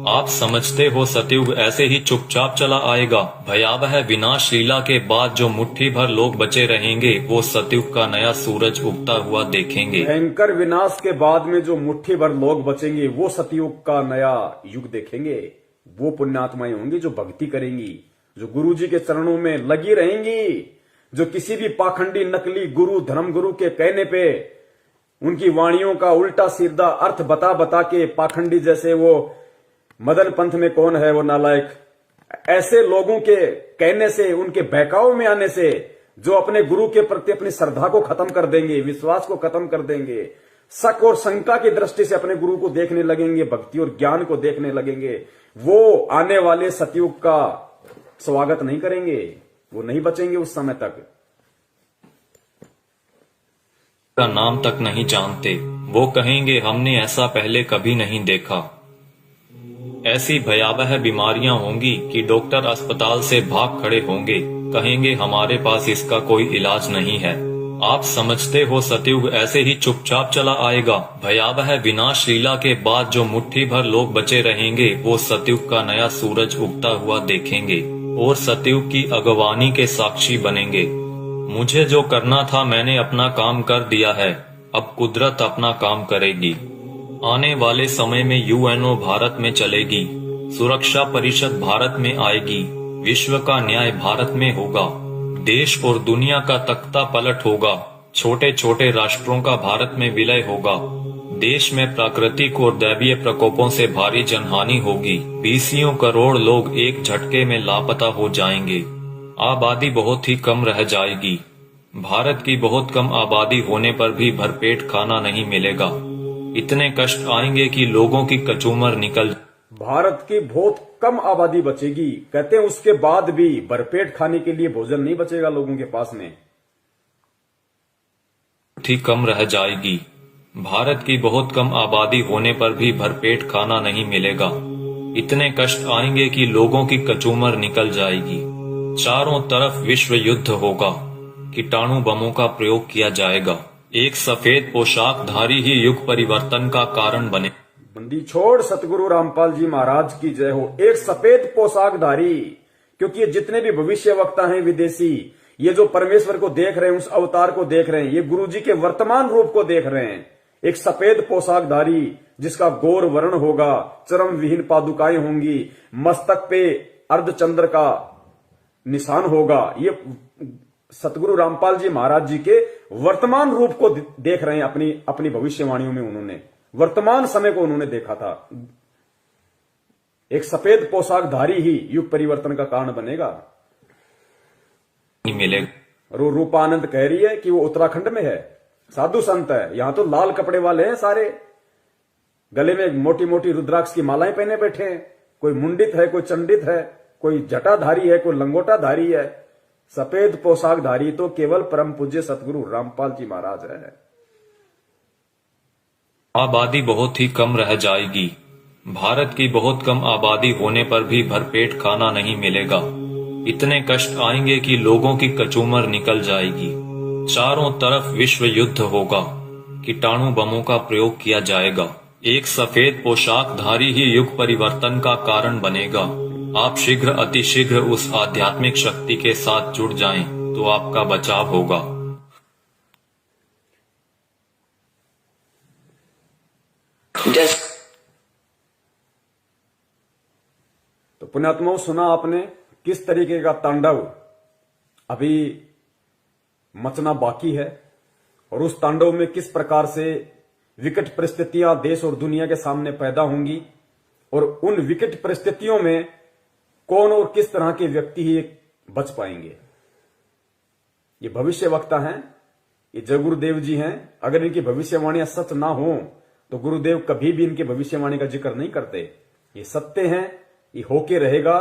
आप समझते हो सतयुग ऐसे ही चुपचाप चला आएगा? भयावह विनाश लीला के बाद जो मुट्ठी भर लोग बचे रहेंगे वो सतयुग का नया सूरज उगता हुआ देखेंगे। भयंकर विनाश के बाद में जो मुट्ठी भर लोग बचेंगे वो सतयुग का नया युग देखेंगे। वो पुण्यात्माएं होंगी जो भक्ति करेंगी, जो गुरु जी के चरणों में लगी रहेंगी, जो किसी भी पाखंडी नकली गुरु धर्म गुरु के कहने पे उनकी वाणियों का उल्टा सीधा अर्थ बता बता के पाखंडी जैसे वो मदन पंथ में कौन है वो नालायक, ऐसे लोगों के कहने से, उनके बहकाव में आने से जो अपने गुरु के प्रति अपनी श्रद्धा को खत्म कर देंगे, विश्वास को खत्म कर देंगे, शक और शंका की दृष्टि से अपने गुरु को देखने लगेंगे, भक्ति और ज्ञान को देखने लगेंगे, वो आने वाले सतयुग का स्वागत नहीं करेंगे, वो नहीं बचेंगे उस समय तक। का नाम तक नहीं जानते, वो कहेंगे हमने ऐसा पहले कभी नहीं देखा। ऐसी भयावह बीमारियां होंगी कि डॉक्टर अस्पताल से भाग खड़े होंगे, कहेंगे हमारे पास इसका कोई इलाज नहीं है। आप समझते हो सतयुग ऐसे ही चुपचाप चला आएगा? भयावह विनाश लीला के बाद जो मुट्ठी भर लोग बचे रहेंगे वो सतयुग का नया सूरज उगता हुआ देखेंगे और सतयुग की अगवानी के साक्षी बनेंगे। मुझे जो करना था मैंने अपना काम कर दिया है, अब कुदरत अपना काम करेगी। आने वाले समय में यूएनओ भारत में चलेगी, सुरक्षा परिषद भारत में आएगी, विश्व का न्याय भारत में होगा, देश और दुनिया का तख्ता पलट होगा, छोटे छोटे राष्ट्रों का भारत में विलय होगा, देश में प्राकृतिक और दैवीय प्रकोपों से भारी जनहानि होगी, 20 करोड़ लोग एक झटके में लापता हो जाएंगे, आबादी बहुत ही कम रह जाएगी। भारत की बहुत कम आबादी होने पर भी भरपेट खाना नहीं मिलेगा। इतने कष्ट आएंगे कि लोगों की कचूमर निकल। भारत की बहुत कम आबादी बचेगी, कहते हैं उसके बाद भी भरपेट खाने के लिए भोजन नहीं बचेगा लोगों के पास में। ठीक कम रह जाएगी। भारत की बहुत कम आबादी होने पर भी भरपेट खाना नहीं मिलेगा। इतने कष्ट आएंगे कि लोगों की कचूमर निकल जाएगी। चारों तरफ विश्व युद्ध होगा, कीटाणु बमों का प्रयोग किया जाएगा। एक सफेद पोशाकधारी ही युग परिवर्तन का कारण बने। बंदी छोड़ सतगुरु रामपाल जी महाराज की जय हो। एक सफेद पोशाकधारी, क्योंकि ये जितने भी भविष्य वक्ता हैं विदेशी, ये जो परमेश्वर को देख रहे हैं, उस अवतार को देख रहे हैं, ये गुरु जी के वर्तमान रूप को देख रहे हैं। एक सफेद पोशाकधारी जिसका गौर वर्ण होगा, चरम विहीन पादुकाएं होंगी, मस्तक पे अर्धचंद्र का निशान होगा। ये सतगुरु रामपाल जी महाराज जी के वर्तमान रूप को देख रहे हैं। अपनी भविष्यवाणियों में उन्होंने वर्तमान समय को उन्होंने देखा था। एक सफेद पोशाकधारी ही युग परिवर्तन का कारण बनेगा। रूपानंद कह रही है कि वो उत्तराखंड में है, साधु संत है। यहां तो लाल कपड़े वाले हैं सारे, गले में मोटी मोटी रुद्राक्ष की मालाएं पहने बैठे हैं। कोई मुंडित है, कोई चंडित है, कोई जटाधारी है, कोई लंगोटाधारी है। सफेद पोशाकधारी तो केवल परम पूज्य सतगुरु रामपाल जी महाराज है। आबादी बहुत ही कम रह जाएगी। भारत की बहुत कम आबादी होने पर भी भरपेट खाना नहीं मिलेगा। इतने कष्ट आएंगे कि लोगों की कचूमर निकल जाएगी। चारों तरफ विश्व युद्ध होगा, कीटाणु बमों का प्रयोग किया जाएगा। एक सफेद पोशाकधारी ही युग परिवर्तन का कारण बनेगा। आप शीघ्र अतिशीघ्र उस आध्यात्मिक शक्ति के साथ जुड़ जाएं, तो आपका बचाव होगा। तो पुण्यात्माओं, सुना आपने किस तरीके का तांडव अभी मचना बाकी है, और उस तांडव में किस प्रकार से विकट परिस्थितियां देश और दुनिया के सामने पैदा होंगी, और उन विकट परिस्थितियों में कौन और किस तरह के व्यक्ति ही बच पाएंगे। ये भविष्य वक्ता हैं, ये जय गुरुदेव जी हैं। अगर इनकी भविष्यवाणियां सच ना हो तो गुरुदेव कभी भी इनकी भविष्यवाणी का जिक्र नहीं करते। ये सत्य हैं, ये होके रहेगा,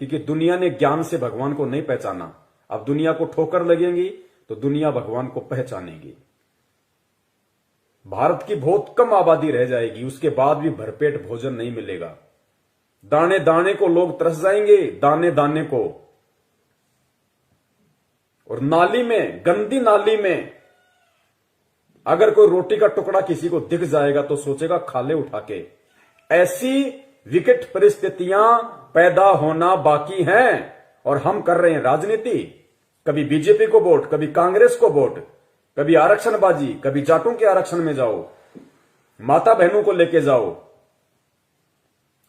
क्योंकि दुनिया ने ज्ञान से भगवान को नहीं पहचाना। अब दुनिया को ठोकर लगेंगी तो दुनिया भगवान को पहचानेगी। भारत की बहुत कम आबादी रह जाएगी, उसके बाद भी भरपेट भोजन नहीं मिलेगा। दाने दाने को लोग तरस जाएंगे, दाने दाने को। और नाली में, गंदी नाली में अगर कोई रोटी का टुकड़ा किसी को दिख जाएगा तो सोचेगा खा ले उठा के। ऐसी विकट परिस्थितियां पैदा होना बाकी हैं, और हम कर रहे हैं राजनीति। कभी बीजेपी को वोट, कभी कांग्रेस को वोट, कभी आरक्षणबाजी, कभी जाटों के आरक्षण में जाओ, माता बहनों को लेके जाओ,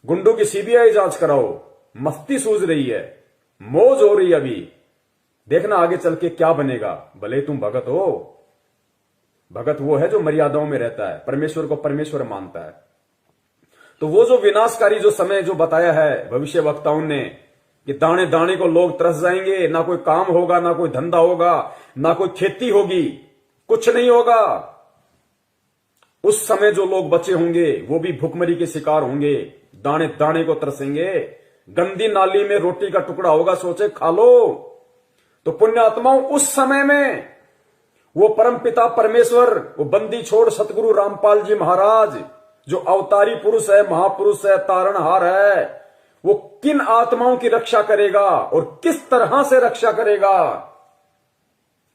गुंडों की सीबीआई जांच कराओ। मस्ती सूझ रही है, मौज हो रही है। अभी देखना आगे चल के क्या बनेगा। भले तुम भगत हो, भगत वो है जो मर्यादाओं में रहता है, परमेश्वर को परमेश्वर मानता है। तो वो जो विनाशकारी जो समय जो बताया है भविष्य वक्ताओं ने, कि दाने दाने को लोग तरस जाएंगे, ना कोई काम होगा, ना कोई धंधा होगा, ना कोई खेती होगी, कुछ नहीं होगा। उस समय जो लोग बचे होंगे वो भी भुखमरी के शिकार होंगे, दाने दाने को तरसेंगे। गंदी नाली में रोटी का टुकड़ा होगा, सोचे खा लो। तो पुण्यात्माओं, उस समय में वो परमपिता परमेश्वर, वो बंदी छोड़ सतगुरु रामपाल जी महाराज, जो अवतारी पुरुष है, महापुरुष है, तारणहार है, वो किन आत्माओं की रक्षा करेगा और किस तरह से रक्षा करेगा।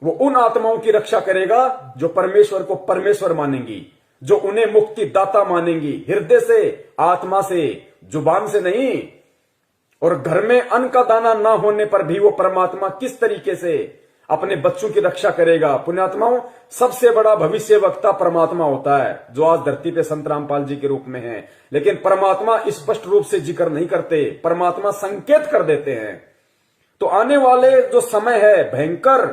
वो उन आत्माओं की रक्षा करेगा जो परमेश्वर को परमेश्वर मानेंगी, जो उन्हें मुक्ति दाता मानेंगी, हृदय से, आत्मा से, जुबान से नहीं। और घर में अन्न का दाना ना होने पर भी वो परमात्मा किस तरीके से अपने बच्चों की रक्षा करेगा। पुण्यात्माओं, सबसे बड़ा भविष्य वक्ता परमात्मा होता है, जो आज धरती पे संत रामपाल जी के रूप में है। लेकिन परमात्मा स्पष्ट रूप से जिक्र नहीं करते, परमात्मा संकेत कर देते हैं। तो आने वाले जो समय है भयंकर,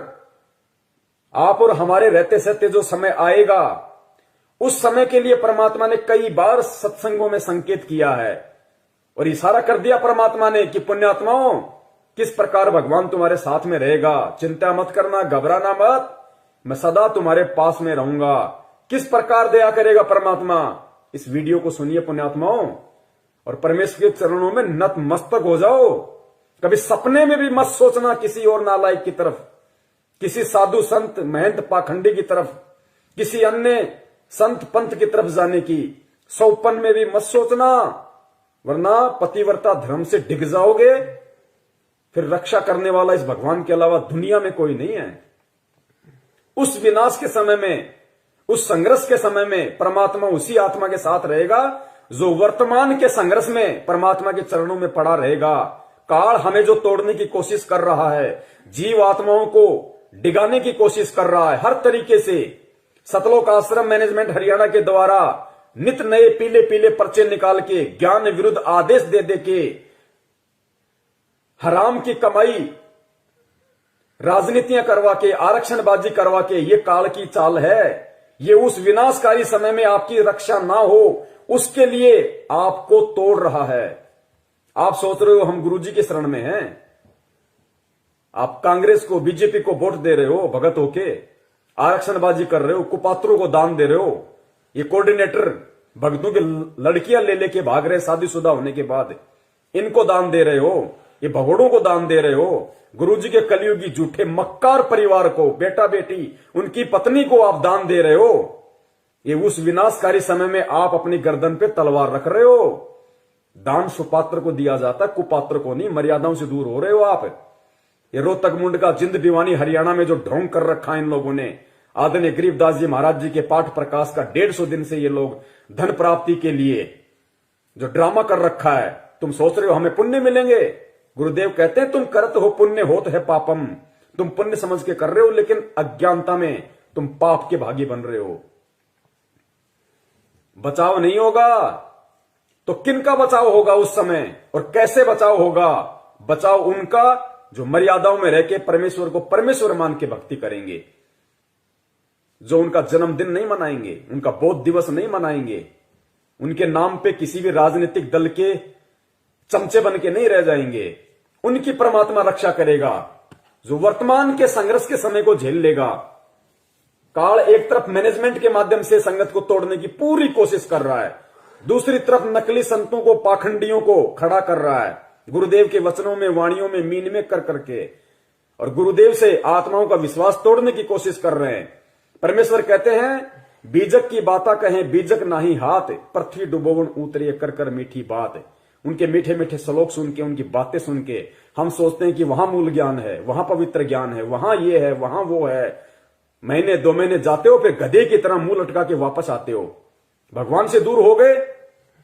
आप और हमारे रहते सहते जो समय आएगा, उस समय के लिए परमात्मा ने कई बार सत्संगों में संकेत किया है, और इशारा कर दिया परमात्मा ने कि पुण्यात्माओं, किस प्रकार भगवान तुम्हारे साथ में रहेगा, चिंता मत करना, घबराना मत, मैं सदा तुम्हारे पास में रहूंगा। किस प्रकार दया करेगा परमात्मा, इस वीडियो को सुनिए पुण्यात्माओं, और परमेश्वर के चरणों में नतमस्तक हो जाओ। कभी सपने में भी मत सोचना किसी और नालायक की तरफ, किसी साधु संत महंत पाखंडी की तरफ, किसी अन्य संत पंथ की तरफ जाने की सौपन में भी मत सोचना, वरना पतिव्रता धर्म से डिग जाओगे। फिर रक्षा करने वाला इस भगवान के अलावा दुनिया में कोई नहीं है। उस विनाश के समय में, उस संघर्ष के समय में परमात्मा उसी आत्मा के साथ रहेगा जो वर्तमान के संघर्ष में परमात्मा के चरणों में पड़ा रहेगा। काल हमें जो तोड़ने की कोशिश कर रहा है, जीव आत्माओं को डिगाने की कोशिश कर रहा है हर तरीके से, सतलोक आश्रम मैनेजमेंट हरियाणा के द्वारा नित नए पीले पीले पर्चे निकाल के, ज्ञान विरुद्ध आदेश दे दे के, हराम की कमाई, राजनीतियां करवा के, आरक्षणबाजी करवा के, ये काल की चाल है। ये उस विनाशकारी समय में आपकी रक्षा ना हो, उसके लिए आपको तोड़ रहा है। आप सोच रहे हो हम गुरुजी के शरण में हैं, आप कांग्रेस को, बीजेपी को वोट दे रहे हो, भगत होके आरक्षणबाजी कर रहे हो, कुपात्रों को दान दे रहे हो। ये कोऑर्डिनेटर भक्तों की लड़कियां ले लेके भाग रहे, शादीशुदा होने के बाद इनको दान दे रहे हो, ये भगोड़ों को दान दे रहे हो। गुरुजी के कलयुगी झूठे मक्कार परिवार को, बेटा बेटी, उनकी पत्नी को आप दान दे रहे हो। ये उस विनाशकारी समय में आप अपनी गर्दन पे तलवार रख रहे हो। दान सुपात्र को दिया जाता, कुपात्र को नहीं। मर्यादाओं से दूर हो रहे हो आप। ये रोहतक मुंड का जिंद दीवानी हरियाणा में जो ढोंग कर रखा है इन लोगों ने, आदरणीय गरीबदास जी महाराज जी के पाठ प्रकाश का 150 दिन से ये लोग धन प्राप्ति के लिए जो ड्रामा कर रखा है, तुम सोच रहे हो हमें पुण्य मिलेंगे। गुरुदेव कहते हैं तुम करत हो पुण्य होत है पापम, तुम पुण्य समझ के कर रहे हो लेकिन अज्ञानता में तुम पाप के भागी बन रहे हो। बचाव नहीं होगा तो किनका बचाव होगा उस समय, और कैसे बचाव होगा? बचाव उनका जो मर्यादाओं में रह के परमेश्वर को परमेश्वर मान के भक्ति करेंगे, जो उनका जन्मदिन नहीं मनाएंगे, उनका बौद्ध दिवस नहीं मनाएंगे, उनके नाम पे किसी भी राजनीतिक दल के चमचे बन के नहीं रह जाएंगे। उनकी परमात्मा रक्षा करेगा। जो वर्तमान के संघर्ष के समय को झेल लेगा। काल एक तरफ मैनेजमेंट के माध्यम से संगत को तोड़ने की पूरी कोशिश कर रहा है, दूसरी तरफ नकली संतों को, पाखंडियों को खड़ा कर रहा है गुरुदेव के वचनों में, वाणियों में मीन में कर करके, और गुरुदेव से आत्माओं का विश्वास तोड़ने की कोशिश कर रहे हैं। परमेश्वर कहते हैं बीजक की बाता कहें बीजक नाही हाथ, पृथ्वी डुबोवन उतरिए कर कर मीठी बात। उनके मीठे मीठे श्लोक सुन के, उनकी बातें सुन के हम सोचते हैं कि वहां मूल ज्ञान है, वहां पवित्र ज्ञान है, वहां ये है, वहां वो है। महीने 2 महीने जाते हो, फिर गधे की तरह मुंह लटका के वापस आते हो। भगवान से दूर हो गए,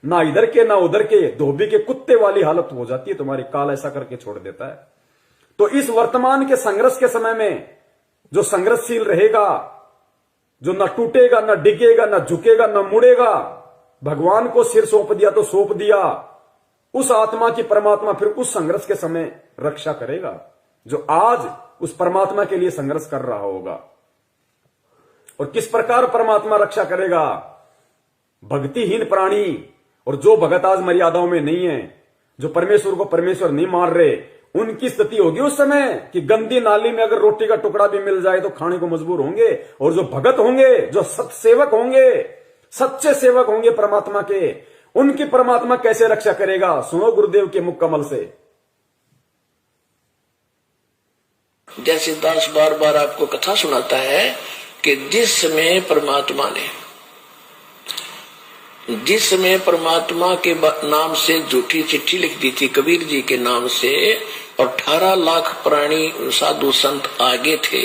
ना इधर के ना उधर के, धोबी के कुत्ते वाली हालत हो जाती है तुम्हारी। काल ऐसा करके छोड़ देता है। तो इस वर्तमान के संघर्ष के समय में जो संघर्षशील रहेगा, जो न टूटेगा, न डिगेगा, न झुकेगा, न मुड़ेगा, भगवान को सिर सौंप दिया तो सौंप दिया, उस आत्मा की परमात्मा फिर उस संघर्ष के समय रक्षा करेगा, जो आज उस परमात्मा के लिए संघर्ष कर रहा होगा। और किस प्रकार परमात्मा रक्षा करेगा? भक्तिहीन प्राणी और जो भगत आज मर्यादाओं में नहीं है, जो परमेश्वर को परमेश्वर नहीं मान रहे, उनकी स्थिति होगी उस समय कि गंदी नाली में अगर रोटी का टुकड़ा भी मिल जाए तो खाने को मजबूर होंगे। और जो भगत होंगे, जो सत्सेवक होंगे, सच्चे सेवक होंगे परमात्मा के, उनकी परमात्मा कैसे रक्षा करेगा? सुनो गुरुदेव के मुख कमल से। जैसे दास बार बार आपको कथा सुनाता है कि जिस समय परमात्मा के नाम से झूठी चिट्ठी लिख दी थी कबीर जी के नाम से, और 18 लाख प्राणी साधु संत आगे थे।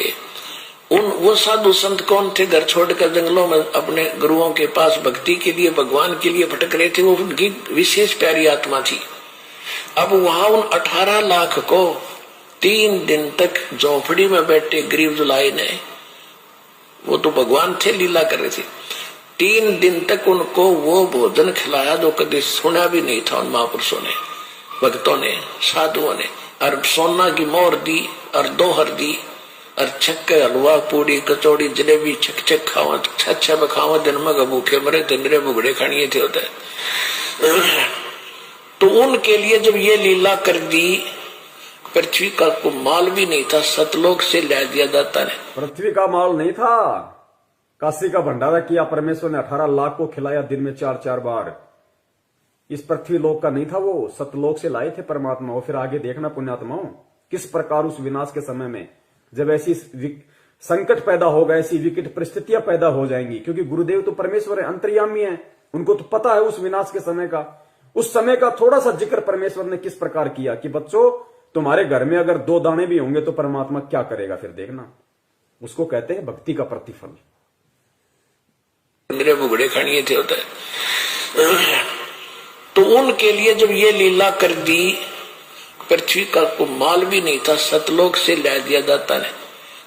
वो साधु संत कौन थे? घर छोड़कर जंगलों में अपने गुरुओं के पास भक्ति के लिए, भगवान के लिए भटक रहे थे। वो उनकी विशेष प्यारी आत्मा थी। अब वहां उन 18 लाख को 3 दिन तक झोपड़ी में बैठे गरीब जुलाई ने, वो तो भगवान थे, लीला कर रहे थे, 3 दिन तक उनको वो भोजन खिलाया जो कभी सुना भी नहीं था उन महापुरुषों ने, भक्तों ने, साधुओं ने। और सोना की मोहर दी और दोहर दी, और छक्के हलवा पूड़ी कचौड़ी जलेबी छक छक खावा, छा बखावा, दिन में भूखे मरे तिंदरे बुगड़े खानिए थे होते। तो उनके लिए जब ये लीला कर दी, पृथ्वी का को माल भी नहीं था, सतलोक से ला दिया जाता ने। पृथ्वी का माल नहीं था, काशी का भंडारा किया परमेश्वर ने, 18 लाख को खिलाया दिन में 4-4 बार। इस पृथ्वी लोक का नहीं था, वो सतलोक से लाए थे परमात्मा। और फिर आगे देखना पुण्यात्माओं, किस प्रकार उस विनाश के समय में जब ऐसी संकट पैदा होगा, ऐसी विकट परिस्थितियां पैदा हो जाएंगी, क्योंकि गुरुदेव तो परमेश्वर है, अंतर्यामी है, उनको तो पता है उस विनाश के समय का। उस समय का थोड़ा सा जिक्र परमेश्वर ने किस प्रकार किया कि बच्चों, तुम्हारे घर में अगर 2 दाने भी होंगे तो परमात्मा क्या करेगा, फिर देखना। उसको कहते हैं भक्ति का प्रतिफल। मेरे बुगड़े खानिए थे होता है। तो उनके लिए जब ये लीला कर दी, पृथ्वी का को माल भी नहीं था, सतलोक से ला दिया जाता ने।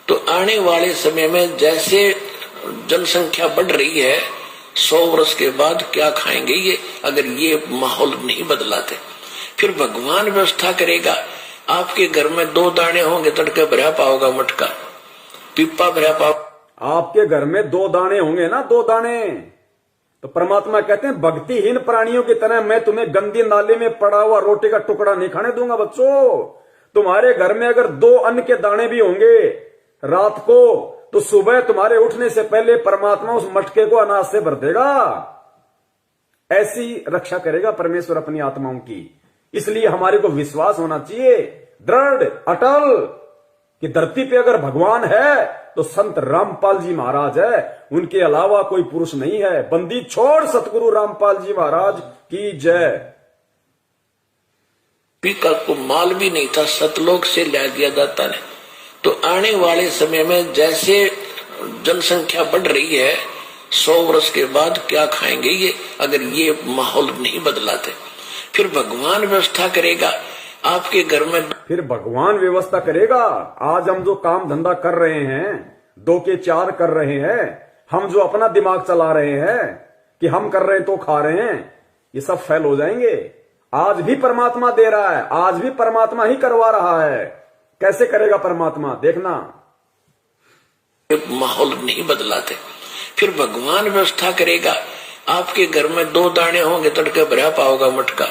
तो आने वाले समय में जैसे जनसंख्या बढ़ रही है, 100 वर्ष के बाद क्या खाएंगे ये, अगर ये माहौल नहीं बदलाते? फिर भगवान व्यवस्था करेगा। आपके घर में 2 दाने होंगे, तड़के भरा पाओगा मटका, पिप्पा भरा पाओ। आपके घर में 2 दाने होंगे ना, 2 दाने, तो परमात्मा कहते हैं भक्तिहीन प्राणियों की तरह मैं तुम्हें गंदी नाले में पड़ा हुआ रोटी का टुकड़ा नहीं खाने दूंगा। बच्चों, तुम्हारे घर में अगर 2 अन्न के दाने भी होंगे रात को, तो सुबह तुम्हारे उठने से पहले परमात्मा उस मटके को अनाज से भर देगा। ऐसी रक्षा करेगा परमेश्वर अपनी आत्माओं की। इसलिए हमारे को विश्वास होना चाहिए दृढ़ अटल कि धरती पे अगर भगवान है तो संत रामपाल जी महाराज है, उनके अलावा कोई पुरुष नहीं है। बंदी छोड़ सतगुरु रामपाल जी महाराज की जय। पीका को माल भी नहीं था, सतलोक से ला दिया जाता ने। तो आने वाले समय में जैसे जनसंख्या बढ़ रही है, 100 वर्ष के बाद क्या खाएंगे ये, अगर ये माहौल नहीं बदलाते? फिर भगवान व्यवस्था करेगा आपके घर में। फिर भगवान व्यवस्था करेगा। आज हम जो काम धंधा कर रहे हैं, 2 के 4 कर रहे हैं, हम जो अपना दिमाग चला रहे हैं कि हम कर रहे हैं तो खा रहे हैं, ये सब फेल हो जाएंगे। आज भी परमात्मा दे रहा है, आज भी परमात्मा ही करवा रहा है। कैसे करेगा परमात्मा, देखना। माहौल नहीं बदलाते, फिर भगवान व्यवस्था करेगा आपके घर में 2 दाने होंगे, तड़के भरा पाओगा मटका,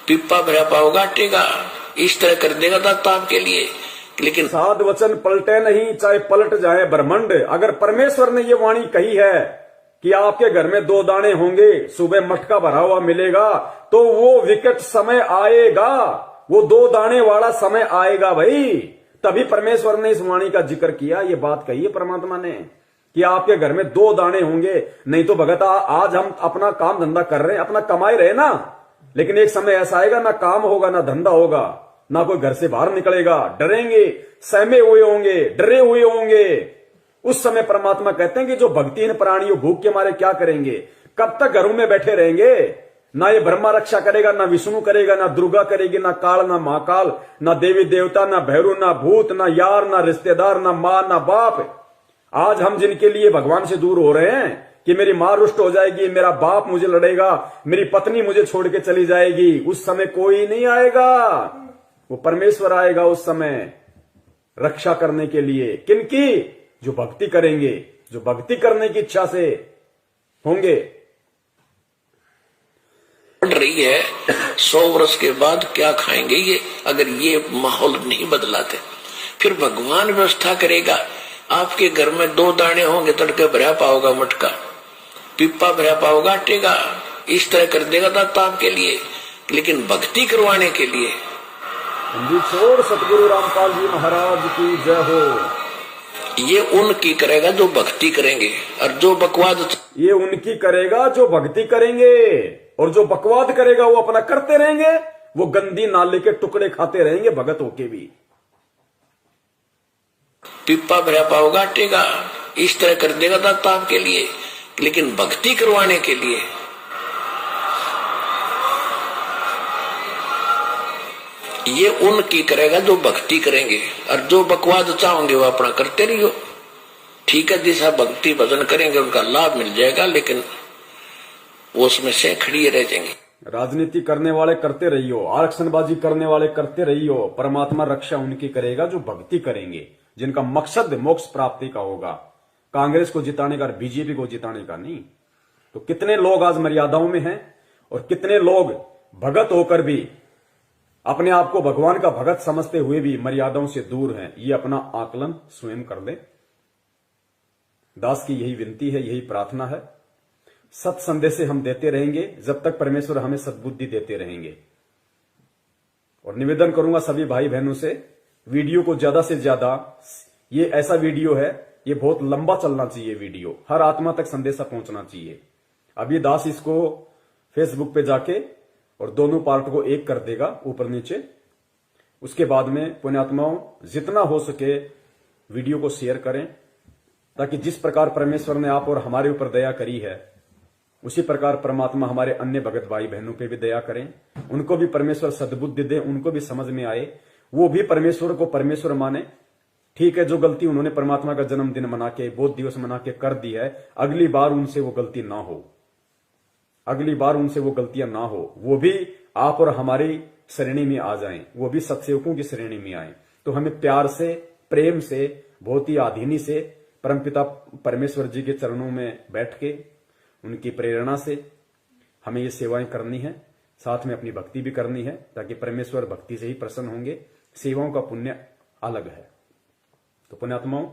पिप्पा भरा पाओगा आटेगा, इस तरह कर देगा दाता आपके लिए। लेकिन साध वचन पलटे नहीं, चाहे पलट जाए ब्रह्मांड। अगर परमेश्वर ने ये वाणी कही है कि आपके घर में 2 दाने होंगे, सुबह मटका भरा हुआ मिलेगा, तो वो विकट समय आएगा, वो 2 दाने वाला समय आएगा भाई। तभी परमेश्वर ने इस वाणी का जिक्र किया, ये बात कही है परमात्मा ने कि आपके घर में 2 दाने होंगे। नहीं तो भगत आज हम अपना काम धंधा कर रहे हैं, अपना कमाई रहे ना, लेकिन एक समय ऐसा आएगा ना काम होगा ना धंधा होगा, ना कोई घर से बाहर निकलेगा, डरेंगे, सहमे हुए होंगे, डरे हुए होंगे। उस समय परमात्मा कहते हैं कि जो भक्तिहीन प्राणी भूख के मारे क्या करेंगे, कब तक घरों में बैठे रहेंगे। ना ये ब्रह्मा रक्षा करेगा, ना विष्णु करेगा, ना दुर्गा करेगी, ना काल, ना महाकाल, ना देवी देवता, ना भैरू, ना भूत, ना यार, ना रिश्तेदार, ना मां, ना बाप। आज हम जिनके लिए भगवान से दूर हो रहे हैं कि मेरी मां रुष्ट हो जाएगी, मेरा बाप मुझे लड़ेगा, मेरी पत्नी मुझे छोड़ के चली जाएगी, उस समय कोई नहीं आएगा, वो परमेश्वर आएगा उस समय रक्षा करने के लिए। किनकी? जो भक्ति करेंगे, जो भक्ति करने की इच्छा से होंगे। बढ़ रही है 100 वर्ष के बाद क्या खाएंगे ये, अगर ये माहौल नहीं बदलाते। फिर भगवान व्यवस्था करेगा आपके घर में 2 दाने होंगे, तड़के भरा पाओगा मटका, पिप्पा भरा पाओगा आटेगा, इस तरह कर देगा दाता आपके लिए। लेकिन भक्ति करवाने के लिए सतगुरु रामपाल जी महाराज की जय हो। ये उनकी करेगा जो भक्ति करेंगे, और जो बकवाद, ये उनकी करेगा जो भक्ति करेंगे, और जो बकवाद करेगा वो अपना करते रहेंगे, वो गंदी नाले के टुकड़े खाते रहेंगे भगत होके भी। पिप्पा भरा पाओगा आटेगा, इस तरह कर देगा दाता आपके लिए। लेकिन भक्ति करवाने के लिए ये उनकी करेगा जो भक्ति करेंगे, और जो बकवाद चाहोगे वो अपना करते रहियो। ठीक है, जैसा भक्ति भजन करेंगे उनका लाभ मिल जाएगा, लेकिन वो उसमें से खड़ी रह जाएंगे। राजनीति करने वाले करते रहियो, आरक्षणबाजी करने वाले करते रहियो, परमात्मा रक्षा उनकी करेगा जो भक्ति करेंगे, जिनका मकसद मोक्ष प्राप्ति का होगा, कांग्रेस को जिताने का, बीजेपी को जिताने का नहीं। तो कितने लोग आज मर्यादाओं में हैं, और कितने लोग भगत होकर भी अपने आप को भगवान का भगत समझते हुए भी मर्यादाओं से दूर हैं। ये अपना आकलन स्वयं कर ले। दास की यही विनती है, यही प्रार्थना है। सत संदेश हम देते रहेंगे जब तक परमेश्वर हमें सद्बुद्धि देते रहेंगे। और निवेदन करूंगा सभी भाई बहनों से, वीडियो को ज्यादा से ज्यादा, ये ऐसा वीडियो है, ये बहुत लंबा चलना चाहिए वीडियो, हर आत्मा तक संदेशा पहुंचना चाहिए। अब ये दास इसको फेसबुक पे जाके और दोनों पार्ट को एक कर देगा ऊपर नीचे। उसके बाद में पुण्यात्माओं जितना हो सके वीडियो को शेयर करें, ताकि जिस प्रकार परमेश्वर ने आप और हमारे ऊपर दया करी है, उसी प्रकार परमात्मा हमारे अन्य भगत भाई बहनों पे भी दया करें, उनको भी परमेश्वर सद्बुद्धि दे, उनको भी समझ में आए, वो भी परमेश्वर को परमेश्वर माने। ठीक है, जो गलती उन्होंने परमात्मा का जन्मदिन मना के, बोध दिवस मना के कर दी है, अगली बार उनसे वो गलती ना हो, अगली बार उनसे वो गलतियां ना हो, वो भी आप और हमारी श्रेणी में आ जाएं, वो भी सत्सेवकों की श्रेणी में आए। तो हमें प्यार से, प्रेम से, बहुत ही आधीनी से परमपिता परमेश्वर जी के चरणों में बैठ के उनकी प्रेरणा से हमें ये सेवाएं करनी है, साथ में अपनी भक्ति भी करनी है, ताकि परमेश्वर भक्ति से ही प्रसन्न होंगे। सेवाओं का पुण्य अलग है। तो पुण्यात्माओं,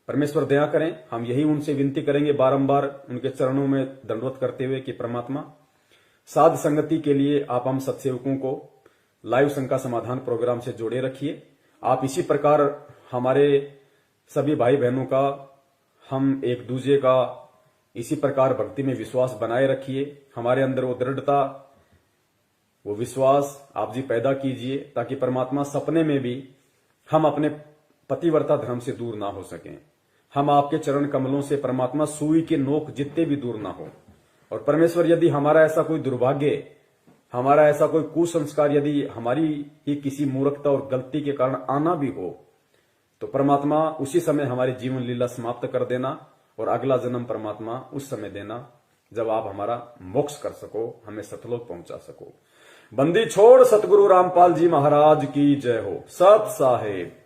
परमेश्वर दया करें। हम यही उनसे विनती करेंगे बारंबार उनके चरणों में दंडवत करते हुए कि परमात्मा साध संगति के लिए आप हम सत्सेवकों को लाइव शंका समाधान प्रोग्राम से जोड़े रखिए। आप इसी प्रकार हमारे सभी भाई बहनों का, हम एक दूसरे का इसी प्रकार भक्ति में विश्वास बनाए रखिए। हमारे अंदर वो दृढ़ता, वो विश्वास आप जी पैदा कीजिए, ताकि परमात्मा सपने में भी हम अपने पतिव्रता धर्म से दूर ना हो सकें। हम आपके चरण कमलों से परमात्मा सुई के नोक जितने भी दूर ना हो। और परमेश्वर यदि हमारा ऐसा कोई दुर्भाग्य हमारा ऐसा कोई कुसंस्कार यदि हमारी ही किसी मूर्खता और गलती के कारण आना भी हो, तो परमात्मा उसी समय हमारी जीवन लीला समाप्त कर देना और अगला जन्म परमात्मा उस समय देना जब आप हमारा मोक्ष कर सको, हमें सतलोक पहुंचा सको। बंदी छोड़ सतगुरु रामपाल जी महाराज की जय हो। सत साहेब।